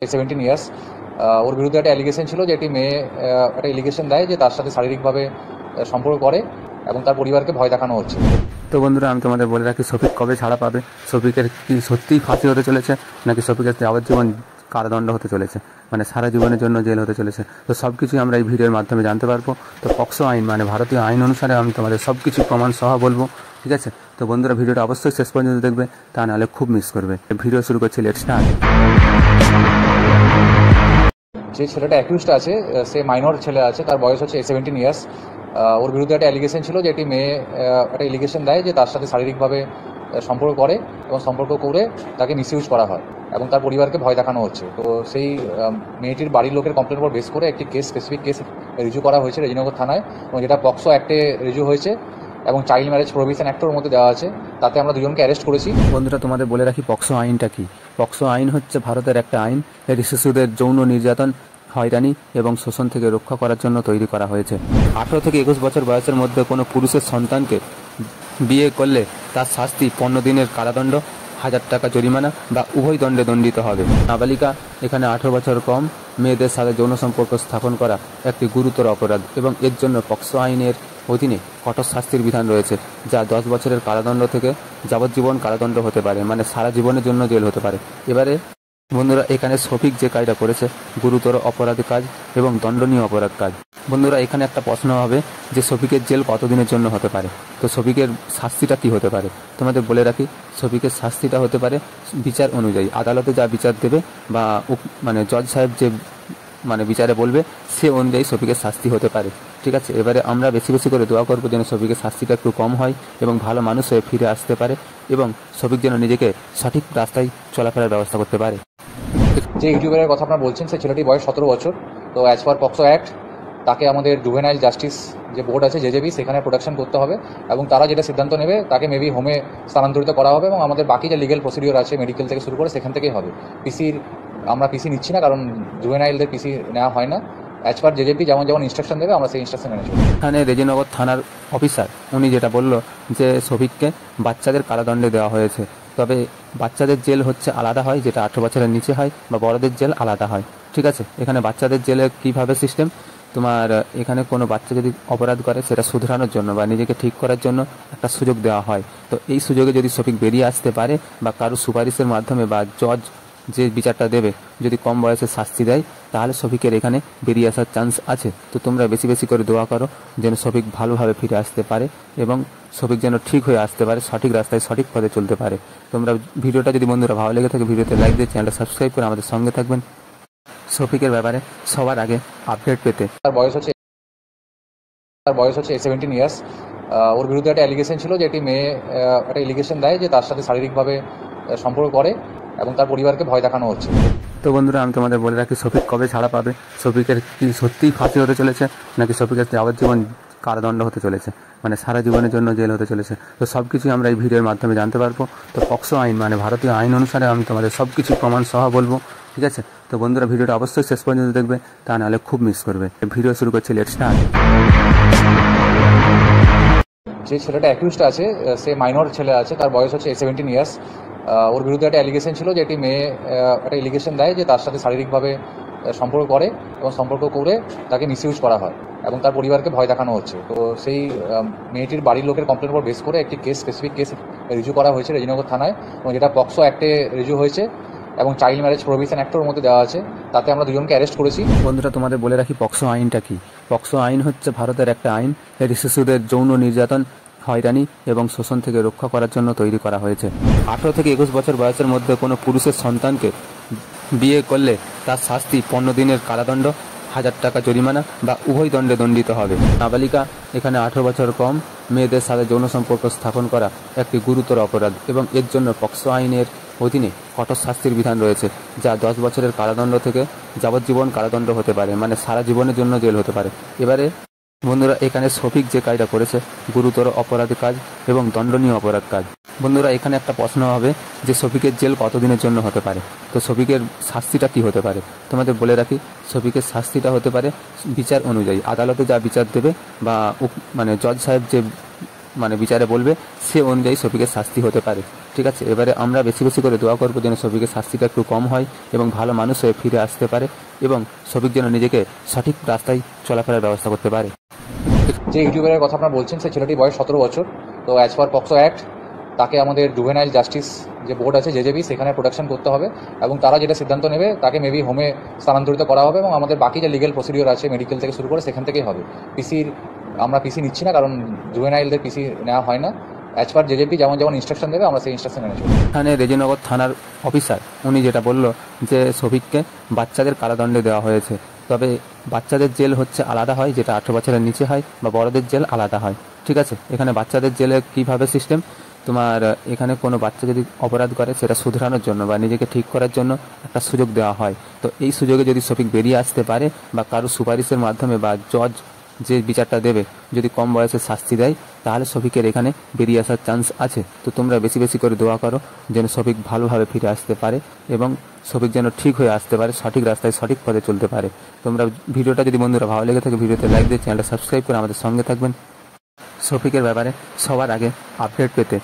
17 years ওর বিরুদ্ধে একটা allegation ছিল যে একটি মেয়ে একটা এলিগেশন দেয় যে তার সাথে শারীরিকভাবে সম্পর্ক করে এবং তার পরিবারকে ভয় দেখানো হচ্ছে। তো বন্ধুরা, আমি তোমাদের বলে রাখি, শফিক কবে ছাড়া পাবে, শফিকের কি সত্যিই ফাঁসি হতে চলেছে নাকি শফিকের যাবজ্জীবন কারাদণ্ড হতে চলেছে, মানে সারা জীবনের জন্য জেল হতে চলেছে। তো সব কিছুই আমরা এই ভিডিওর মাধ্যমে জানতে পারবো। তো পক্সো আইন মানে ভারতীয় আইন অনুসারে আমি তোমাদের সব কিছু প্রমাণ সহ বলবো, ঠিক আছে? তো বন্ধুরা, ভিডিওটা অবশ্যই শেষ পর্যন্ত দেখবে, তা নাহলে খুব মিস করবে। ভিডিও শুরু করছি, লেটস স্টার্ট। যে ছেলেটা অ্যাকিউজড আছে, সে মাইনর ছেলে আছে, তার বয়স হচ্ছে 17 ইয়ার্স। ওর বিরুদ্ধে একটা অ্যালিগেশন ছিল যে একটি মেয়ে একটা এলিগেশন দেয় যে তার সাথে শারীরিকভাবে সম্পর্ক করে এবং সম্পর্ক করে তাকে মিসইউজ করা হয় এবং তার পরিবারকে ভয় দেখানো হচ্ছে। তো সেই মেয়েটির বাড়ির লোকের কমপ্লেন উপর বেস করে একটি স্পেসিফিক কেস রিজু করা হয়েছে রেজিনগর থানায়, এবং যেটা পক্সো অ্যাক্টে রিজু হয়েছে এবং চাইল্ড ম্যারেজ প্রোহিবিশন অ্যাক্টের মধ্যে দেওয়া আছে। তাতে আমরা দুজনকে অ্যারেস্ট করেছি। বন্ধুরা, তোমাদের বলে রাখি, পক্সো আইনটা কি। পক্সো আইন হচ্ছে ভারতের একটা আইন, এটি শিশুদের যৌন নির্যাতন, হয়রানি এবং শোষণ থেকে রক্ষা করার জন্য তৈরি করা হয়েছে। 18 থেকে 21 বছর বয়সের মধ্যে কোনো পুরুষের সন্তানকে বিয়ে করলে তার শাস্তি 15 দিনের কারাদণ্ড, 1000 টাকা জরিমানা বা উভয় দণ্ডে দণ্ডিত হবে। নাবালিকা, এখানে 18 বছর কম মেয়েদের সাথে যৌন সম্পর্ক স্থাপন করা একটি গুরুতর অপরাধ এবং এর জন্য পক্সো আইনের অধীনে কঠোর শাস্তির বিধান রয়েছে, যা 10 বছরের কারাদণ্ড থেকে যাবজ্জীবন কারাদণ্ড হতে পারে, মানে সারা জীবনের জন্য জেল হতে পারে। এবারে বন্ধুরা, এখানে শফিক যে কাজটা করেছে গুরুতর অপরাধ কাজ এবং দণ্ডনীয় অপরাধ কাজ। বন্ধুরা, এখানে একটা প্রশ্ন হবে যে শফিকের জেল কতদিনের জন্য হতে পারে, তো শফিকের শাস্তিটা কি হতে পারে। তোমাদের বলে রাখি, শফিকের শাস্তিটা হতে পারে বিচার অনুযায়ী, আদালতে যা বিচার দেবে বা মানে জজ সাহেব যে মানে বিচারে বলবে সে অনুযায়ী শফিকের শাস্তি হতে পারে, ঠিক আছে? এবারে আমরা বেশি বেশি করে দোয়া করবো যেন শফিকের শাস্তিটা একটু কম হয় এবং ভালো মানুষ হয়ে ফিরে আসতে পারে এবং শফিক যেন নিজেকে সঠিক রাস্তায় চলাফেরার ব্যবস্থা করতে পারে। যে ইউটিউবারের কথা আপনারা বলছেন, সেই ছেলেটির বয়স 17 বছর। তো অ্যাজ পার পক্সো অ্যাক্ট তাকে আমাদের জুভেনাইল জাস্টিস যে বোর্ড আছে জেজেবি, সেখানে প্রোটেকশন করতে হবে এবং তারা যেটা সিদ্ধান্ত নেবে তাকে মেবি হোমে স্থানান্তরিত করা হবে এবং আমাদের বাকি যে লিগেল প্রসিডিওর আছে মেডিকেল থেকে শুরু করে সেখান থেকেই হবে। আমরা পিসি নিচ্ছি না, কারণ জুভেনাইলদের পিসি নেওয়া হয় না। অ্যাজ পার জেজেপি যেমন যেমন ইনস্ট্রাকশন দেবে আমরা সেই ইনস্ট্রাকশন মেনে চলব। এখানে রেজিনগর থানার অফিসার উনি যেটা বলল যে শফিককে বাচ্চাদের কারাদণ্ডে দেওয়া হয়েছে, তবে বাচ্চাদের জেল হচ্ছে আলাদা হয়, যেটা 18 বছরের নিচে হয়, বা বড়দের জেল আলাদা হয়, ঠিক আছে? এখানে বাচ্চাদের জেলে কীভাবে সিস্টেম, তোমার এখানে কোনো বাচ্চা যদি অপরাধ করে সেটা শুধরানোর জন্য বা নিজেকে ঠিক করার জন্য একটা সুযোগ দেওয়া হয়। তো এই সুযোগে যদি শফিক বেরিয়ে আসতে পারে বা কারো সুপারিশের মাধ্যমে বা জজ যে বিচারটা দেবে যদি কম বয়সে শাস্তি দেয়, তাহলে শফিকের এখানে বেরিয়ে আসার চান্স আছে। তো তোমরা বেশি বেশি করে দোয়া করো যেন শফিক ভালোভাবে ফিরে আসতে পারে এবং শফিক যেন ঠিক হয়ে আসতে পারে, সঠিক রাস্তায় সঠিক পথে চলতে পারে। তোমরা ভিডিওটা যদি বন্ধুরা ভালো লেগে থাকে ভিডিওতে লাইক দিয়ে চ্যানেলটা সাবস্ক্রাইব করে আমাদের সঙ্গে থাকবেন শফিকের ব্যাপারে সবার আগে আপডেট পেতে। তার বয়স হচ্ছে 17 ইয়ার্স। ওর বিরুদ্ধে একটা অ্যালিগেশন ছিল যে একটি মেয়ে একটা এলিগেশন দেয় যে তার সাথে শারীরিকভাবে সম্পর্ক করে এবং তার পরিবারকে ভয় দেখানো হচ্ছে। তো বন্ধুরা, আমি তোমাদের বলে রাখি, শফিক কবে ছাড়া পাবে, শফিকের কি সত্যিই ফাঁসি হতে চলেছে নাকি শফিকের যাবজ্জীবন কারাদণ্ড হতে চলেছে, মানে সারা জীবনের জন্য জেল হতে চলেছে। তো সব কিছুই আমরা এই ভিডিওর মাধ্যমে জানতে পারবো। তো পক্সো আইন মানে ভারতীয় আইন অনুসারে আমি তোমাদের সব কিছু প্রমাণ সহ বলবো, ঠিক আছে? তো বন্ধুরা, ভিডিওটা অবশ্যই শেষ পর্যন্ত দেখবে, তা নাহলে খুব মিস করবে। ভিডিও শুরু করছি, লেটস স্টার্ট। যে ছেলেটা অ্যাকিউজড আছে, সে মাইনর ছেলে আছে, তার বয়স হচ্ছে 17 ইয়ার্স। ওর বিরুদ্ধে একটা অ্যালিগেশন ছিল যে একটি মেয়ে একটা এলিগেশন দেয় যে তার সাথে শারীরিকভাবে সম্পর্ক করে এবং সম্পর্ক করে তাকে মিসইউজ করা হয় এবং তার পরিবারকে ভয় দেখানো হচ্ছে। তো সেই মেয়েটির বাড়ির লোকের কমপ্লেন উপর বেস করে একটি স্পেসিফিক কেস রিজু করা হয়েছে রেজিনগর থানায়, এবং যেটা পক্সো অ্যাক্টে রিজু হয়েছে এবং চাইল্ড ম্যারেজ প্রোহিবিশন অ্যাক্টের মধ্যে দেওয়া আছে। তাতে আমরা দুজনকে অ্যারেস্ট করেছি। বন্ধুরা, তোমাদের বলে রাখি, পক্সো আইনটা কি। পক্সো আইন হচ্ছে ভারতের একটা আইন, এটি শিশুদের যৌন নির্যাতন, হয়রানি এবং শোষণ থেকে রক্ষা করার জন্য তৈরি করা হয়েছে। 18 থেকে 21 বছর বয়সের মধ্যে কোনো পুরুষের সন্তানকে বিয়ে করলে তার শাস্তি 15 দিনের কারাদণ্ড, 1000 টাকা জরিমানা বা উভয় দণ্ডে দণ্ডিত হবে। নাবালিকা, এখানে 18 বছর কম মেয়েদের সাথে যৌন সম্পর্ক স্থাপন করা একটি গুরুতর অপরাধ এবং এর জন্য পক্সো আইনের অধীনে কঠোর শাস্তির বিধান রয়েছে, যা 10 বছরের কারাদণ্ড থেকে যাবজ্জীবন কারাদণ্ড হতে পারে, মানে সারা জীবনের জন্য জেল হতে পারে। এবারে বন্ধুরা, এখানে শফিক যে কাজটা করেছে গুরুতর অপরাধ কাজ এবং দণ্ডনীয় অপরাধ কাজ। বন্ধুরা, এখানে একটা প্রশ্ন হবে যে শফিকের জেল কতদিনের জন্য হতে পারে, তো শফিকের শাস্তিটা কি হতে পারে। তোমাদের বলে রাখি, শফিকের শাস্তিটা হতে পারে বিচার অনুযায়ী, আদালতে যা বিচার দেবে বা মানে জজ সাহেব যে মানে বিচারে বলবে সে অনুযায়ী শফিকের শাস্তি হতে পারে, ঠিক আছে, এবারে আমরা বেশি বেশি করে দোয়া করবো যেন শফিকের শাস্তিটা একটু কম হয় এবং ভালো মানুষ হয়ে ফিরে আসতে পারে এবং শফিক যেন নিজেকে সঠিক রাস্তায় চলাফেরার ব্যবস্থা করতে পারে। যে ইউটিউবারের কথা আপনারা বলছেন সেই ছেলেটির বয়স 17 বছর। তো অ্যাজ পার পক্সো অ্যাক্ট তাকে আমাদের জুভেনাইল জাস্টিস যে বোর্ড আছে জেজেবি সেখানে প্রোটেকশন করতে হবে এবং তারা যেটা সিদ্ধান্ত নেবে তাকে মেবি হোমে স্থানান্তরিত করা হবে এবং আমাদের বাকি যে লিগেল প্রসিডিওর আছে মেডিকেল থেকে শুরু করে সেখান থেকেই হবে। আমরা পিসি নিচ্ছি না, কারণ জুভেনাইলদের পিসি নেওয়া হয় না। অ্যাজ পার জেজেপি যেমন যেমন ইনস্ট্রাকশন দেবে আমরা সেই ইনস্ট্রাকশন মেনে চলব। এখানে রেজিনগর থানার অফিসার উনি যেটা বললো যে শফিককে বাচ্চাদের কারাদণ্ডে দেওয়া হয়েছে, তবে বাচ্চাদের জেল হচ্ছে আলাদা হয়, যেটা 18 বছরের নিচে হয়, বা বড়দের জেল আলাদা হয়। ঠিক আছে, এখানে বাচ্চাদের জেলে কীভাবে সিস্টেম, তোমার এখানে কোনো বাচ্চা যদি অপরাধ করে সেটা শুধরানোর জন্য বা নিজেকে ঠিক করার জন্য একটা সুযোগ দেওয়া হয়। তো এই সুযোগে যদি শফিক বেরিয়ে আসতে পারে বা কারো সুপারিশের মাধ্যমে বা জজ যে বিচারটা দেবে যদি কম বয়সে শাস্তি দেয়, তাহলে শফিকের এখানে বেরিয়ে আসার চান্স আছে। তো তোমরা বেশি বেশি করে দোয়া করো যেন শফিক ভালোভাবে ফিরে আসতে পারে এবং শফিক যেন ঠিক হয়ে আসতে পারে, সঠিক রাস্তায় সঠিক পথে চলতে পারে। তোমরা ভিডিওটা যদি বন্ধুরা ভালো লেগে থাকে ভিডিওতে লাইক দিয়ে চ্যানেলটা সাবস্ক্রাইব করে আমাদের সঙ্গে থাকবেন শফিকের ব্যাপারে সবার আগে আপডেট পেতে।